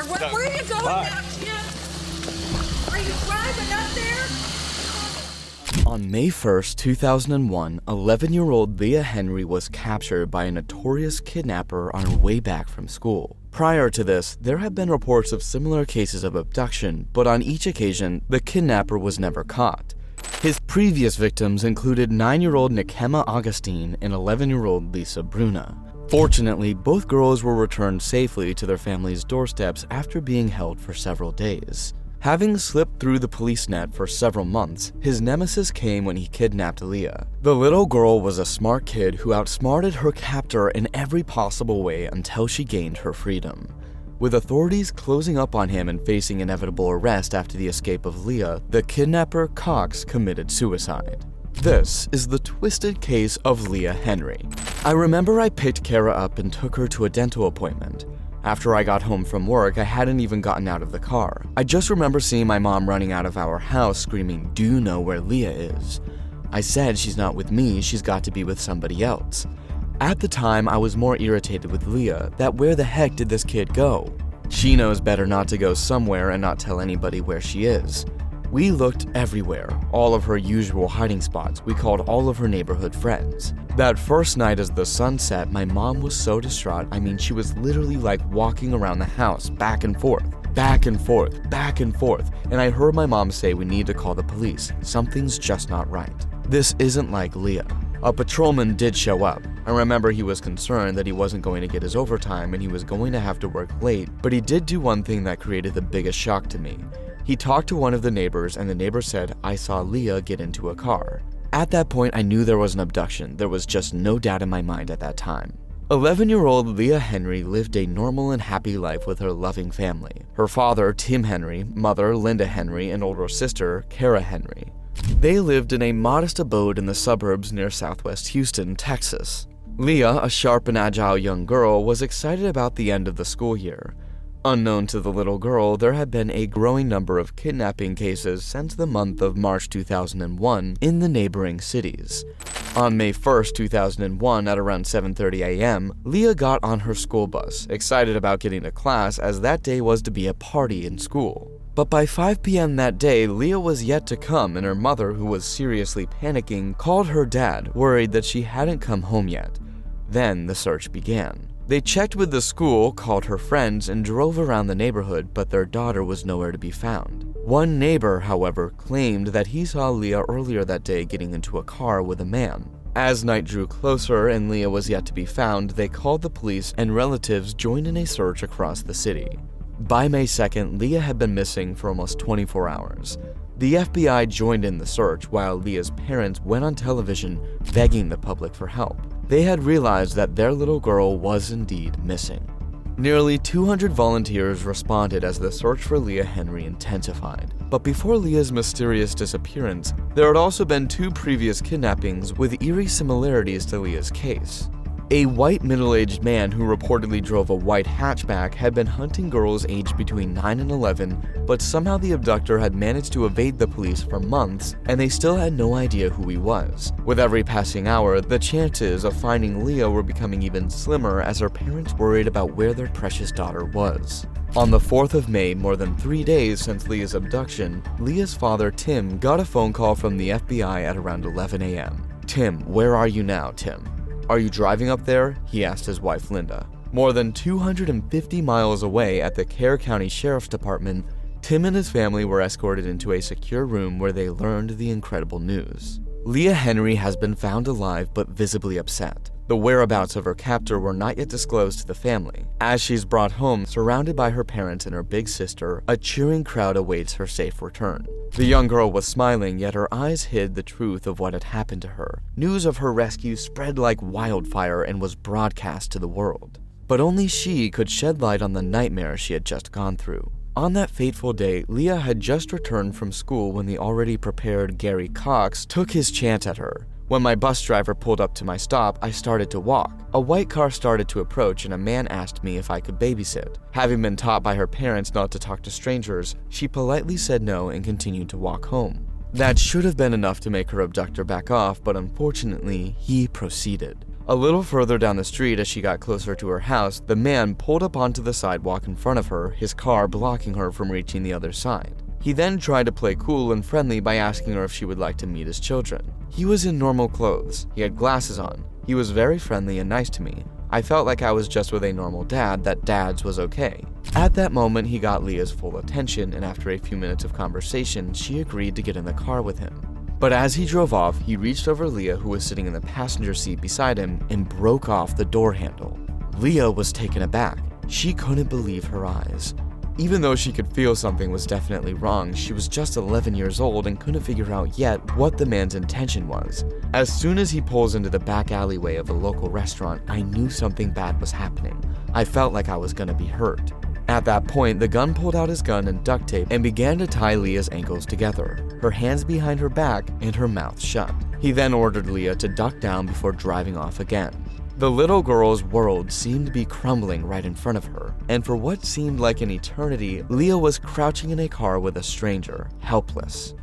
there. Where are you going now, Tim? Are you driving up there? On May 1st, 2001, 11-year-old Leah Henry was captured by a notorious kidnapper on her way back from school. Prior to this, there had been reports of similar cases of abduction, but on each occasion, the kidnapper was never caught. His previous victims included 9-year-old Nykema Augustine and 11-year-old Lisa Bruna. Fortunately, both girls were returned safely to their families' doorsteps after being held for several days. Having slipped through the police net for several months, his nemesis came when he kidnapped Leah. The little girl was a smart kid who outsmarted her captor in every possible way until she gained her freedom. With authorities closing up on him and facing inevitable arrest after the escape of Leah, the kidnapper Cox committed suicide. This is the twisted case of Leah Henry. I remember I picked Kara up and took her to a dental appointment. After I got home from work, I hadn't even gotten out of the car. I just remember seeing my mom running out of our house screaming, "Do you know where Leah is?" I said, "She's not with me, she's got to be with somebody else." At the time, I was more irritated with Leah that where the heck did this kid go? She knows better not to go somewhere and not tell anybody where she is. We looked everywhere, all of her usual hiding spots. We called all of her neighborhood friends. That first night as the sun set, my mom was so distraught. I mean, she was literally like walking around the house, back and forth, back and forth, back and forth. And I heard my mom say, "We need to call the police. Something's just not right." This isn't like Leah. A patrolman did show up. I remember he was concerned that he wasn't going to get his overtime and he was going to have to work late, but he did do one thing that created the biggest shock to me. He talked to one of the neighbors and the neighbor said, "I saw Leah get into a car." At that point, I knew there was an abduction. There was just no doubt in my mind at that time. 11-year-old Leah Henry lived a normal and happy life with her loving family. Her father, Tim Henry, mother, Linda Henry, and older sister, Kara Henry. They lived in a modest abode in the suburbs near southwest Houston, Texas. Leah, a sharp and agile young girl, was excited about the end of the school year. Unknown to the little girl, there had been a growing number of kidnapping cases since the month of March 2001 in the neighboring cities. On May 1st, 2001, at around 7:30 a.m., Leah got on her school bus, excited about getting to class as that day was to be a party in school. But by 5 p.m. that day, Leah was yet to come, and her mother, who was seriously panicking, called her dad, worried that she hadn't come home yet. Then the search began. They checked with the school, called her friends, and drove around the neighborhood, but their daughter was nowhere to be found. One neighbor, however, claimed that he saw Leah earlier that day getting into a car with a man. As night drew closer and Leah was yet to be found, they called the police and relatives joined in a search across the city. By May 2nd, Leah had been missing for almost 24 hours. The FBI joined in the search while Leah's parents went on television begging the public for help. They had realized that their little girl was indeed missing. Nearly 200 volunteers responded as the search for Leah Henry intensified. But before Leah's mysterious disappearance, there had also been 2 previous kidnappings with eerie similarities to Leah's case. A white middle-aged man who reportedly drove a white hatchback had been hunting girls aged between 9 and 11, but somehow the abductor had managed to evade the police for months, and they still had no idea who he was. With every passing hour, the chances of finding Leah were becoming even slimmer as her parents worried about where their precious daughter was. On the 4th of May, more than 3 days since Leah's abduction, Leah's father, Tim, got a phone call from the FBI at around 11 a.m. "Tim, where are you now, Tim? Are you driving up there?" he asked his wife Linda. More than 250 miles away at the Kerr County Sheriff's Department, Tim and his family were escorted into a secure room where they learned the incredible news. Leah Henry has been found alive but visibly upset. The whereabouts of her captor were not yet disclosed to the family. As she's brought home, surrounded by her parents and her big sister, a cheering crowd awaits her safe return. The young girl was smiling, yet her eyes hid the truth of what had happened to her. News of her rescue spread like wildfire and was broadcast to the world. But only she could shed light on the nightmare she had just gone through. On that fateful day, Leah had just returned from school when the already prepared Gary Cox took his chance at her. When my bus driver pulled up to my stop, I started to walk. A white car started to approach and a man asked me if I could babysit. Having been taught by her parents not to talk to strangers, she politely said no and continued to walk home. That should have been enough to make her abductor back off, but unfortunately, he proceeded. A little further down the street, as she got closer to her house, the man pulled up onto the sidewalk in front of her, his car blocking her from reaching the other side. He then tried to play cool and friendly by asking her if she would like to meet his children. He was in normal clothes, he had glasses on, he was very friendly and nice to me. I felt like I was just with a normal dad, that dads was okay. At that moment, he got Leah's full attention, and after a few minutes of conversation, she agreed to get in the car with him. But as he drove off, he reached over Leah, who was sitting in the passenger seat beside him, and broke off the door handle. Leah was taken aback. She couldn't believe her eyes. Even though she could feel something was definitely wrong, she was just 11 years old and couldn't figure out yet what the man's intention was. As soon as he pulls into the back alleyway of a local restaurant, I knew something bad was happening. I felt like I was gonna be hurt. At that point, the gun pulled out his gun and duct tape and began to tie Leah's ankles together, her hands behind her back and her mouth shut. He then ordered Leah to duck down before driving off again. The little girl's world seemed to be crumbling right in front of her, and for what seemed like an eternity, Leah was crouching in a car with a stranger, helpless.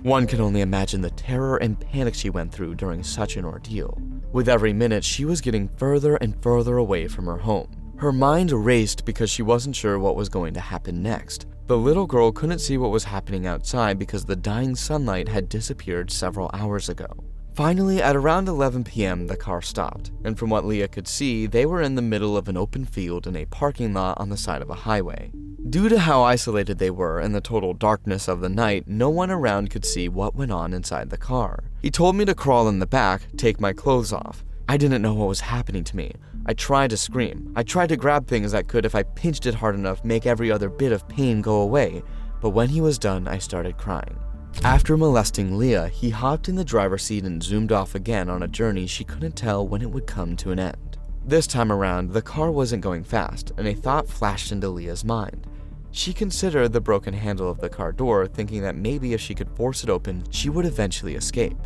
One can only imagine the terror and panic she went through during such an ordeal. With every minute, she was getting further and further away from her home. Her mind raced because she wasn't sure what was going to happen next. The little girl couldn't see what was happening outside because the dying sunlight had disappeared several hours ago. Finally, at around 11 p.m., the car stopped, and from what Leah could see, they were in the middle of an open field in a parking lot on the side of a highway. Due to how isolated they were and the total darkness of the night, no one around could see what went on inside the car. He told me to crawl in the back, take my clothes off. I didn't know what was happening to me. I tried to scream. I tried to grab things that could, if I pinched it hard enough, make every other bit of pain go away, but when he was done, I started crying. After molesting Leah, he hopped in the driver's seat and zoomed off again on a journey she couldn't tell when it would come to an end. This time around, the car wasn't going fast, and a thought flashed into Leah's mind. She considered the broken handle of the car door, thinking that maybe if she could force it open, she would eventually escape.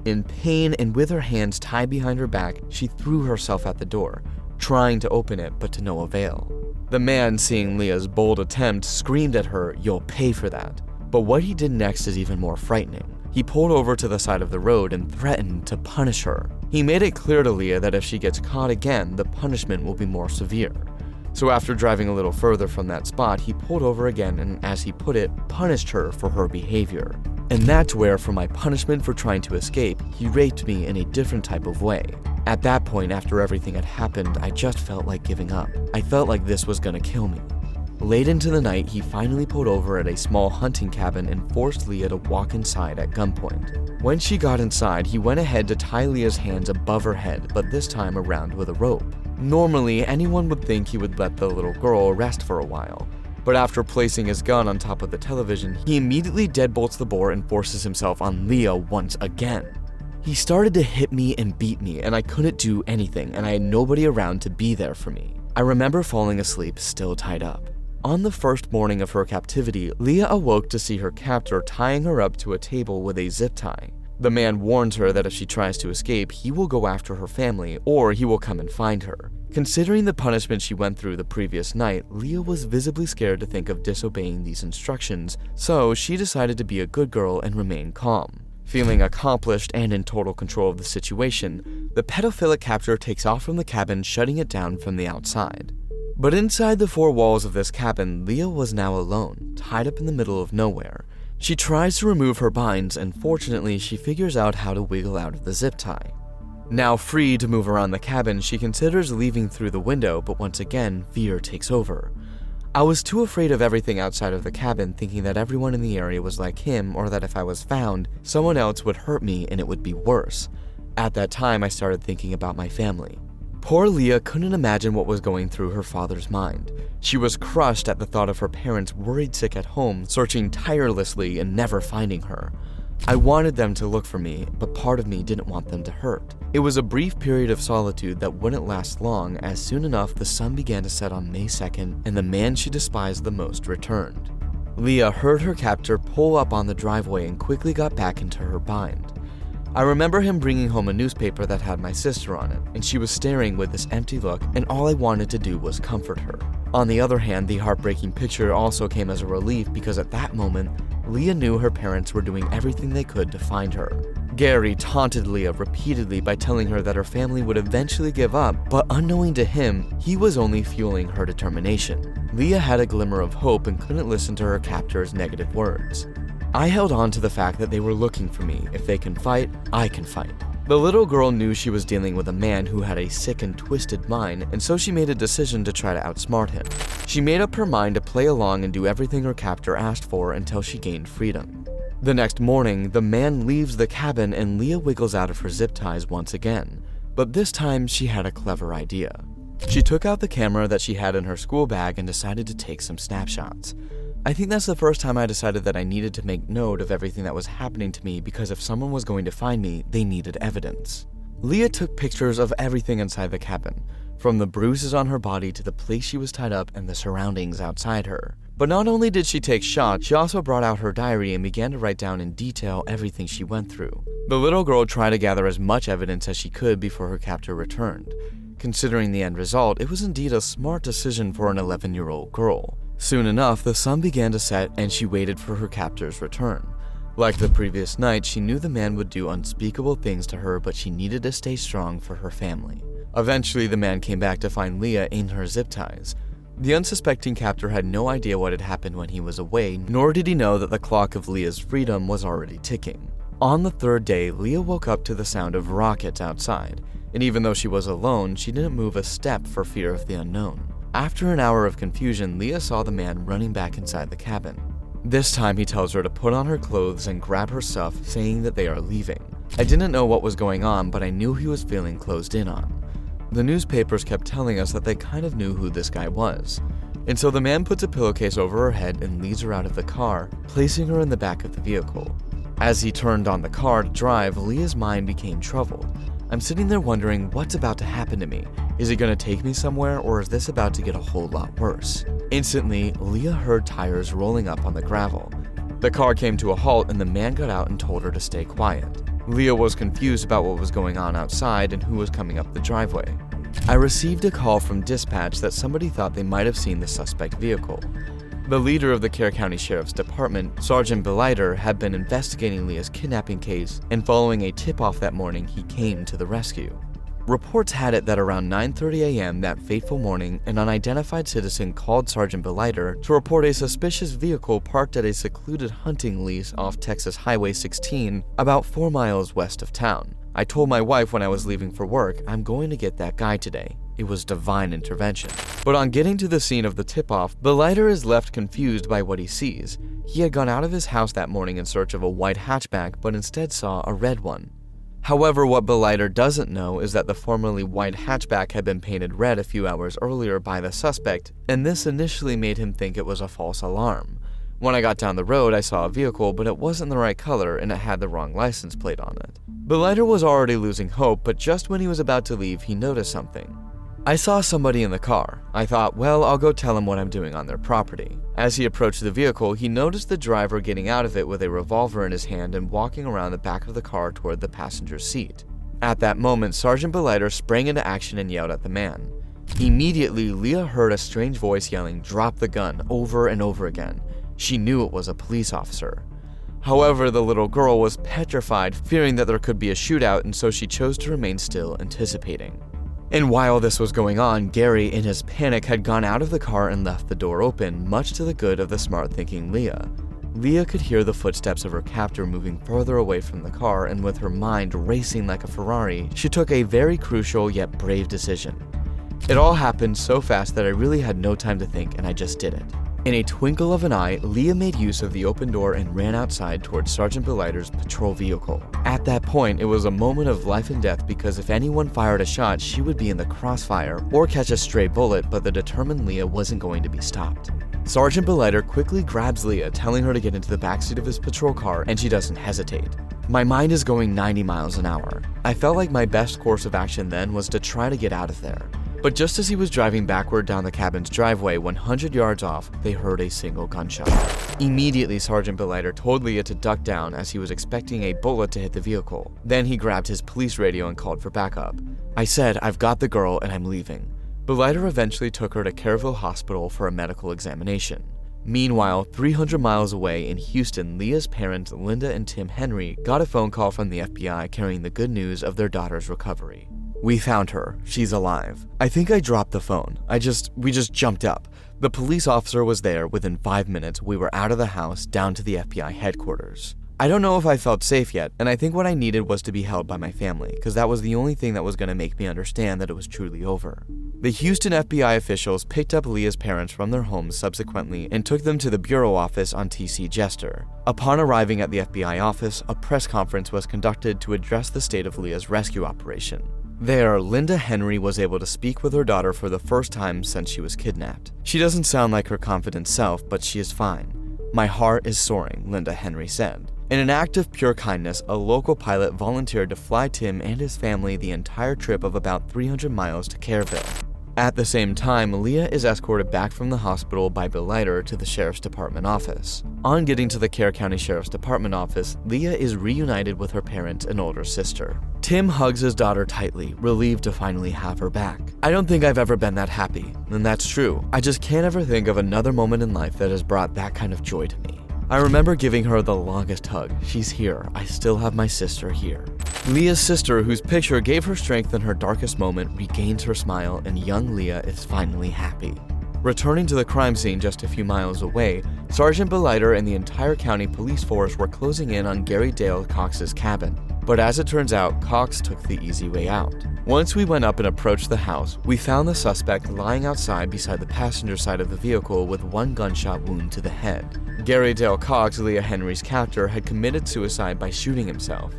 In pain and with her hands tied behind her back, she threw herself at the door, trying to open it but to no avail. The man, seeing Leah's bold attempt, screamed at her, "You'll pay for that." But what he did next is even more frightening. He pulled over to the side of the road and threatened to punish her. He made it clear to Leah that if she gets caught again, the punishment will be more severe. So after driving a little further from that spot, he pulled over again and, as he put it, punished her for her behavior. And that's where, for my punishment for trying to escape, he raped me in a different type of way. At that point, after everything had happened, I just felt like giving up. I felt like this was gonna kill me. Late into the night, he finally pulled over at a small hunting cabin and forced Leah to walk inside at gunpoint. When she got inside, he went ahead to tie Leah's hands above her head, but this time around with a rope. Normally, anyone would think he would let the little girl rest for a while, but after placing his gun on top of the television, he immediately deadbolts the bore and forces himself on Leah once again. He started to hit me and beat me, and I couldn't do anything, and I had nobody around to be there for me. I remember falling asleep, still tied up. On the first morning of her captivity, Leah awoke to see her captor tying her up to a table with a zip tie. The man warns her that if she tries to escape, he will go after her family or he will come and find her. Considering the punishment she went through the previous night, Leah was visibly scared to think of disobeying these instructions, so she decided to be a good girl and remain calm. Feeling accomplished and in total control of the situation, the pedophilic captor takes off from the cabin, shutting it down from the outside. But inside the four walls of this cabin, Leah was now alone, tied up in the middle of nowhere. She tries to remove her binds, and fortunately, she figures out how to wiggle out of the zip tie. Now free to move around the cabin, she considers leaving through the window, but once again, fear takes over. I was too afraid of everything outside of the cabin, thinking that everyone in the area was like him, or that if I was found, someone else would hurt me and it would be worse. At that time, I started thinking about my family. Poor Leah couldn't imagine what was going through her father's mind. She was crushed at the thought of her parents worried sick at home, searching tirelessly and never finding her. I wanted them to look for me, but part of me didn't want them to hurt. It was a brief period of solitude that wouldn't last long, as soon enough the sun began to set on May 2nd, and the man she despised the most returned. Leah heard her captor pull up on the driveway and quickly got back into her bind. I remember him bringing home a newspaper that had my sister on it, and she was staring with this empty look, and all I wanted to do was comfort her. On the other hand, the heartbreaking picture also came as a relief because at that moment, Leah knew her parents were doing everything they could to find her. Gary taunted Leah repeatedly by telling her that her family would eventually give up, but unknowing to him, he was only fueling her determination. Leah had a glimmer of hope and couldn't listen to her captor's negative words. I held on to the fact that they were looking for me. If they can fight, I can fight. The little girl knew she was dealing with a man who had a sick and twisted mind, and so she made a decision to try to outsmart him. She made up her mind to play along and do everything her captor asked for until she gained freedom. The next morning, the man leaves the cabin and Leah wiggles out of her zip ties once again, but this time she had a clever idea. She took out the camera that she had in her school bag and decided to take some snapshots. I think that's the first time I decided that I needed to make note of everything that was happening to me because if someone was going to find me, they needed evidence. Leah took pictures of everything inside the cabin, from the bruises on her body to the place she was tied up and the surroundings outside her. But not only did she take shots, she also brought out her diary and began to write down in detail everything she went through. The little girl tried to gather as much evidence as she could before her captor returned. Considering the end result, it was indeed a smart decision for an 11-year-old girl. Soon enough, the sun began to set and she waited for her captor's return. Like the previous night, she knew the man would do unspeakable things to her, but she needed to stay strong for her family. Eventually, the man came back to find Leah in her zip ties. The unsuspecting captor had no idea what had happened when he was away, nor did he know that the clock of Leah's freedom was already ticking. On the third day, Leah woke up to the sound of rockets outside, and even though she was alone, she didn't move a step for fear of the unknown. After an hour of confusion, Leah saw the man running back inside the cabin. This time he tells her to put on her clothes and grab her stuff, saying that they are leaving. I didn't know what was going on, but I knew he was feeling closed in on. The newspapers kept telling us that they kind of knew who this guy was. And so the man puts a pillowcase over her head and leads her out of the car, placing her in the back of the vehicle. As he turned on the car to drive, Leah's mind became troubled. I'm sitting there wondering what's about to happen to me. Is he going to take me somewhere, or is this about to get a whole lot worse? Instantly, Leah heard tires rolling up on the gravel. The car came to a halt and the man got out and told her to stay quiet. Leah was confused about what was going on outside and who was coming up the driveway. I received a call from dispatch that somebody thought they might have seen the suspect vehicle. The leader of the Kerr County Sheriff's Department, Sergeant Beliter, had been investigating Leah's kidnapping case, and following a tip-off that morning, he came to the rescue. Reports had it that around 9:30 a.m. that fateful morning, an unidentified citizen called Sergeant Beliter to report a suspicious vehicle parked at a secluded hunting lease off Texas Highway 16, about 4 miles west of town. I told my wife when I was leaving for work, I'm going to get that guy today. It was divine intervention. But on getting to the scene of the tip-off, Beliter is left confused by what he sees. He had gone out of his house that morning in search of a white hatchback, but instead saw a red one. However, what Beliter doesn't know is that the formerly white hatchback had been painted red a few hours earlier by the suspect, and this initially made him think it was a false alarm. When I got down the road, I saw a vehicle, but it wasn't the right color and it had the wrong license plate on it. Beliter was already losing hope, but just when he was about to leave, he noticed something. I saw somebody in the car. I thought, well, I'll go tell him what I'm doing on their property. As he approached the vehicle, he noticed the driver getting out of it with a revolver in his hand and walking around the back of the car toward the passenger seat. At that moment, Sergeant Beliter sprang into action and yelled at the man. Immediately, Leah heard a strange voice yelling, "Drop the gun," over and over again. She knew it was a police officer. However, the little girl was petrified, fearing that there could be a shootout, and so she chose to remain still, anticipating. And while this was going on, Gary, in his panic, had gone out of the car and left the door open, much to the good of the smart-thinking Leah. Leah could hear the footsteps of her captor moving further away from the car, and with her mind racing like a Ferrari, she took a very crucial yet brave decision. It all happened so fast that I really had no time to think, and I just did it. In a twinkle of an eye, Leah made use of the open door and ran outside towards Sergeant Beliter's patrol vehicle. At that point, it was a moment of life and death because if anyone fired a shot, she would be in the crossfire or catch a stray bullet, but the determined Leah wasn't going to be stopped. Sergeant Beliter quickly grabs Leah, telling her to get into the backseat of his patrol car, and she doesn't hesitate. My mind is going 90 miles an hour. I felt like my best course of action then was to try to get out of there. But just as he was driving backward down the cabin's driveway, 100 yards off, they heard a single gunshot. Immediately, Sergeant Beliter told Leah to duck down as he was expecting a bullet to hit the vehicle. Then he grabbed his police radio and called for backup. I said, "I've got the girl and I'm leaving." Beliter eventually took her to Kerrville Hospital for a medical examination. Meanwhile, 300 miles away in Houston, Leah's parents, Linda and Tim Henry, got a phone call from the FBI carrying the good news of their daughter's recovery. "We found her. She's alive." I think I dropped the phone. We just jumped up. The police officer was there. Within 5 minutes, we were out of the house, down to the FBI headquarters. I don't know if I felt safe yet, and I think what I needed was to be held by my family, because that was the only thing that was going to make me understand that it was truly over. The Houston FBI officials picked up Leah's parents from their homes subsequently and took them to the bureau office on TC Jester. Upon arriving at the FBI office, a press conference was conducted to address the state of Leah's rescue operation. There, Linda Henry was able to speak with her daughter for the first time since she was kidnapped. She doesn't sound like her confident self, but she is fine. "My heart is soaring," Linda Henry said. In an act of pure kindness, a local pilot volunteered to fly Tim and his family the entire trip of about 300 miles to Careville. At the same time, Leah is escorted back from the hospital by Beliter to the Sheriff's Department office. On getting to the Kerr County Sheriff's Department office, Leah is reunited with her parents and older sister. Tim hugs his daughter tightly, relieved to finally have her back. "I don't think I've ever been that happy," and that's true. I just can't ever think of another moment in life that has brought that kind of joy to me. I remember giving her the longest hug. She's here. I still have my sister here. Leah's sister, whose picture gave her strength in her darkest moment, regains her smile, and young Leah is finally happy. Returning to the crime scene just a few miles away, Sergeant Beliter and the entire county police force were closing in on Gary Dale Cox's cabin. But as it turns out, Cox took the easy way out. Once we went up and approached the house, we found the suspect lying outside beside the passenger side of the vehicle with one gunshot wound to the head. Gary Dale Cox, Leah Henry's captor, had committed suicide by shooting himself.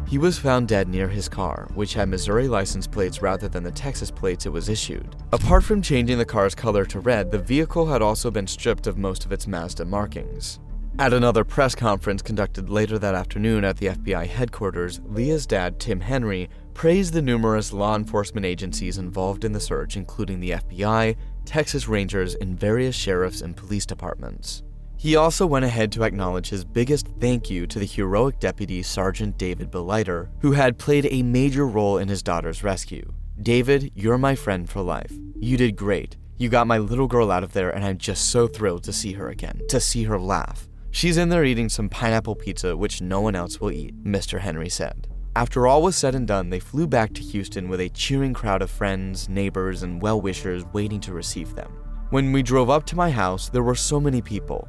He was found dead near his car, which had Missouri license plates rather than the Texas plates it was issued. Apart from changing the car's color to red, the vehicle had also been stripped of most of its Mazda markings. At another press conference conducted later that afternoon at the FBI headquarters, Leah's dad, Tim Henry, praised the numerous law enforcement agencies involved in the search, including the FBI, Texas Rangers, and various sheriffs and police departments. He also went ahead to acknowledge his biggest thank you to the heroic deputy Sergeant David Beliter, who had played a major role in his daughter's rescue. "David, you're my friend for life. You did great. You got my little girl out of there, and I'm just so thrilled to see her again, to see her laugh. She's in there eating some pineapple pizza, which no one else will eat," Mr. Henry said. After all was said and done, they flew back to Houston with a cheering crowd of friends, neighbors, and well-wishers waiting to receive them. When we drove up to my house, there were so many people.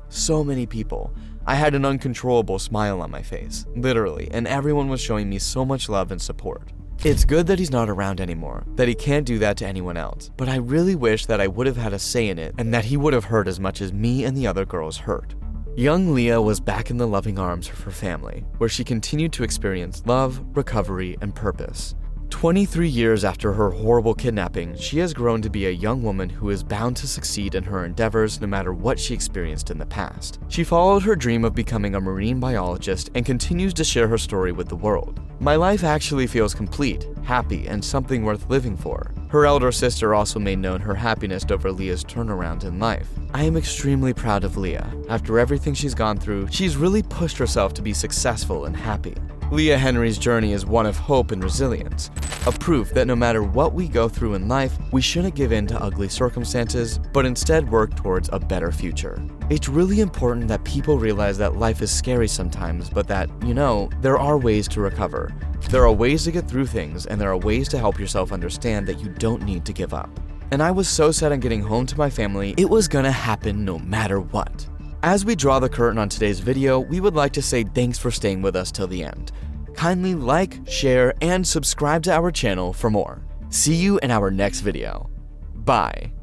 I had an uncontrollable smile on my face, literally, and everyone was showing me so much love and support. It's good that he's not around anymore, that he can't do that to anyone else, but I really wish that I would have had a say in it and that he would have hurt as much as me and the other girls hurt. Young Leah was back in the loving arms of her family, where she continued to experience love, recovery, and purpose. 23 years after her horrible kidnapping, she has grown to be a young woman who is bound to succeed in her endeavors no matter what she experienced in the past. She followed her dream of becoming a marine biologist and continues to share her story with the world. "My life actually feels complete, happy, and something worth living for." Her elder sister also made known her happiness over Leah's turnaround in life. "I am extremely proud of Leah. After everything she's gone through, she's really pushed herself to be successful and happy." Leah Henry's journey is one of hope and resilience, a proof that no matter what we go through in life, we shouldn't give in to ugly circumstances, but instead work towards a better future. It's really important that people realize that life is scary sometimes, but that, there are ways to recover. There are ways to get through things, and there are ways to help yourself understand that you don't need to give up. And I was so set on getting home to my family, it was gonna happen no matter what. As we draw the curtain on today's video, we would like to say thanks for staying with us till the end. Kindly like, share, and subscribe to our channel for more. See you in our next video. Bye.